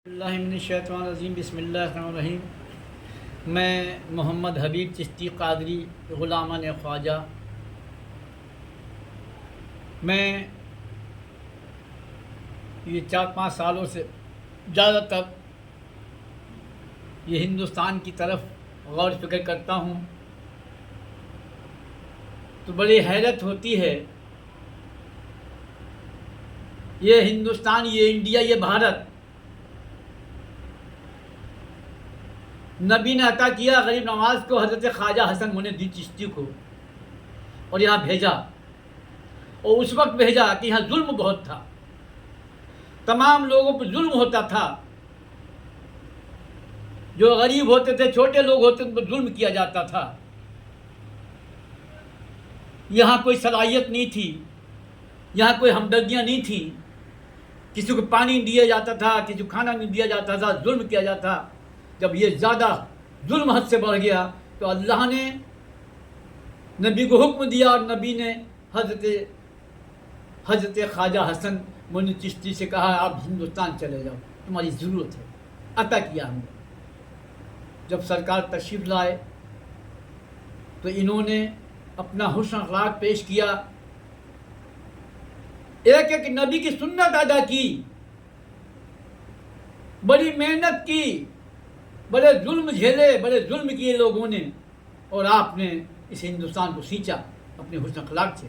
اللہ من الشیطان الرجیم بسم اللہ الرحمن الرحیم۔ میں محمد حبیب چشتی قادری غلامان خواجہ، میں یہ 4-5 سالوں سے زیادہ تر یہ ہندوستان کی طرف غور فکر کرتا ہوں تو بڑی حیرت ہوتی ہے۔ یہ ہندوستان، یہ انڈیا، یہ بھارت نبی نے عطا کیا غریب نواز کو، حضرت خواجہ حسن معین الدین چشتی کو، اور یہاں بھیجا، اور اس وقت بھیجا کہ یہاں ظلم بہت تھا، تمام لوگوں پر ظلم ہوتا تھا، جو غریب ہوتے تھے، چھوٹے لوگ ہوتے ان پر ظلم کیا جاتا تھا، یہاں کوئی صلاحیت نہیں تھی، یہاں کوئی ہمدردیاں نہیں تھیں، کسی کو پانی نہیں دیا جاتا تھا، کسی کو کھانا نہیں دیا جاتا تھا، ظلم کیا جاتا۔ جب یہ زیادہ ظلم حد سے بڑھ گیا تو اللہ نے نبی کو حکم دیا، اور نبی نے حضرت خواجہ حسن معین چشتی سے کہا آپ ہندوستان چلے جاؤ، تمہاری ضرورت ہے، عطا کیا ہم نے۔ جب سرکار تشریف لائے تو انہوں نے اپنا حسن اخلاق پیش کیا، ایک ایک نبی کی سنت ادا کی، بڑی محنت کی، بڑے ظلم جھیلے، بڑے ظلم کیے لوگوں نے، اور آپ نے اس ہندوستان کو سینچا اپنے حسن اخلاق سے۔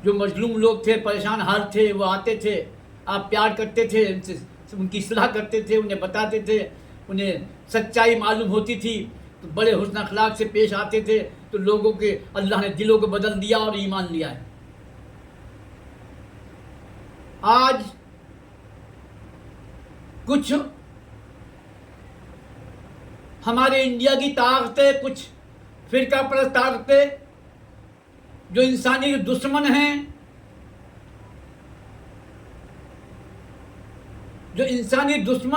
جو مظلوم لوگ تھے، پریشان حال تھے، وہ آتے تھے، آپ پیار کرتے تھے، ان کی اصلاح کرتے تھے، انہیں بتاتےتھے، انہیں سچائی معلوم ہوتی تھی تو بڑے حسن اخلاق سے پیش آتے تھے، تو لوگوں کے اللہ نے دلوں کو بدل دیا اور ایمان لیا ہے۔ آج کچھ ہمارے انڈیا کی طاقتیں، کچھ فرقہ پرست طاقتیں جو انسانی دشمن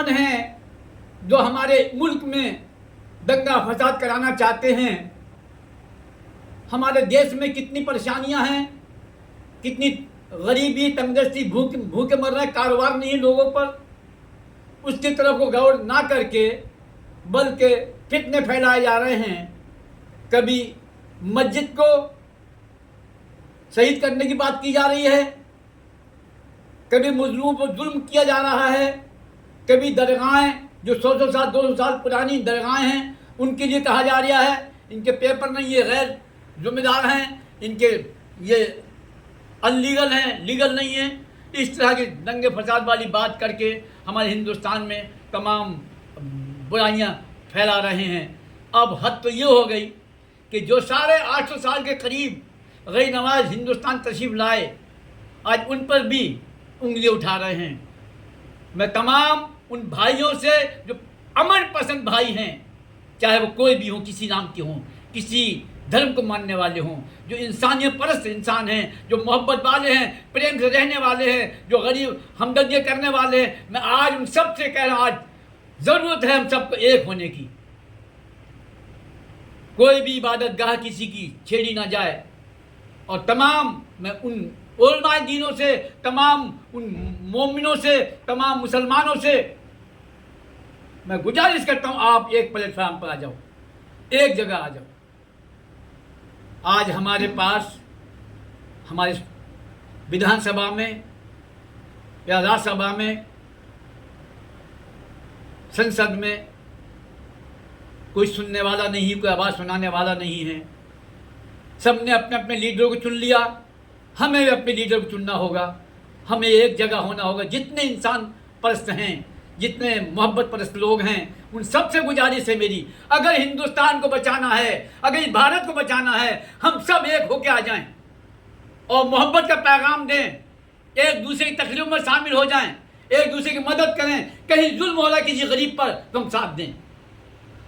ہیں، جو ہمارے ملک میں دنگا فساد کرانا چاہتے ہیں۔ ہمارے دیش میں کتنی پریشانیاں ہیں، کتنی غریبی، تنگدستی، بھوکے مر رہے، کاروبار نہیں لوگوں پر، اس کی طرف کو غور نہ کر کے بلکہ فتنے پھیلائے جا رہے ہیں۔ کبھی مسجد کو شہید کرنے کی بات کی جا رہی ہے، کبھی مظلوموں پر ظلم کیا جا رہا ہے، کبھی درگاہیں جو 100 سال 200 سال پرانی درگاہیں ہیں ان کے لیے کہا جا رہا ہے ان کے پیپر نہیں، یہ غیر ذمہ دار ہیں، ان کے یہ انلیگل ہیں، لیگل نہیں ہیں۔ اس طرح کی دنگے فساد والی بات کر کے ہمارے ہندوستان میں تمام برائیاں پھیلا رہے ہیں۔ اب حد تو یہ ہو گئی کہ جو 850 سال کے قریب غریب نواز ہندوستان تشریف لائے، آج ان پر بھی انگلی اٹھا رہے ہیں۔ میں تمام ان بھائیوں سے جو امن پسند بھائی ہیں، چاہے وہ کوئی بھی ہوں، کسی نام کے ہوں، کسی دھرم کو ماننے والے ہوں، جو انسانیت پرست انسان ہیں، جو محبت والے ہیں، پریم سے رہنے والے ہیں، جو غریب ہمدردی کرنے والے ہیں، میں آج ان سب سے کہہ رہا ہوں، آج ضرورت ہے ہم سب کو ایک ہونے کی۔ کوئی بھی عبادت گاہ کسی کی چھیڑی نہ جائے، اور تمام میں ان علماء دینوں سے، تمام ان مومنوں سے، تمام مسلمانوں سے میں گزارش کرتا ہوں آپ ایک پلیٹ فارم پر آ جاؤ، ایک جگہ آ جاؤ۔ آج ہمارے پاس ہمارے ودھان سبھا میں یا راج سبھا میں، سنسد میں کوئی سننے والا نہیں، کوئی آواز سنانے والا نہیں ہے۔ سب نے اپنے اپنے لیڈروں کو چن لیا، ہمیں بھی اپنے لیڈر کو چننا ہوگا، ہمیں ایک جگہ ہونا ہوگا۔ جتنے انسان پرست ہیں، جتنے محبت پرست لوگ ہیں، ان سب سے گزارش ہے میری، اگر ہندوستان کو بچانا ہے، اگر اس بھارت کو بچانا ہے، ہم سب ایک ہو کے آ جائیں اور محبت کا پیغام دیں، ایک دوسرے کی تکلیف میں شامل ہو جائیں، ایک دوسرے کی مدد کریں۔ کہیں ظلم ہو رہا ہے کسی غریب پر تو ہم ساتھ دیں،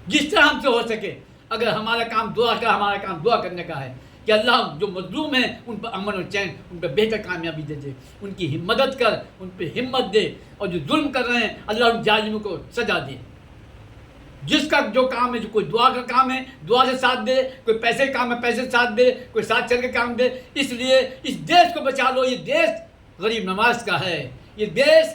جس طرح ہم سے ہو سکے۔ اگر ہمارا کام ہمارا کام دعا کرنے کا ہے کہ اللہ جو مظلوم ہیں ان پر امن اور چین، ان پہ بہتر کامیابی دے دے، ان کی مدد کر، ان پہ ہمت دے، اور جو ظلم کر رہے ہیں اللہ ان ظالموں کو سزا دے۔ جس کا جو کام ہے، جو کوئی دعا کا کام ہے دعا سے ساتھ دے، کوئی پیسے کا کام ہے پیسے سے ساتھ دے، کوئی ساتھ چل کے کام دے۔ اس لیے اس دیش کو بچا لو، یہ دیش غریب نواز کا ہے، یہ دیش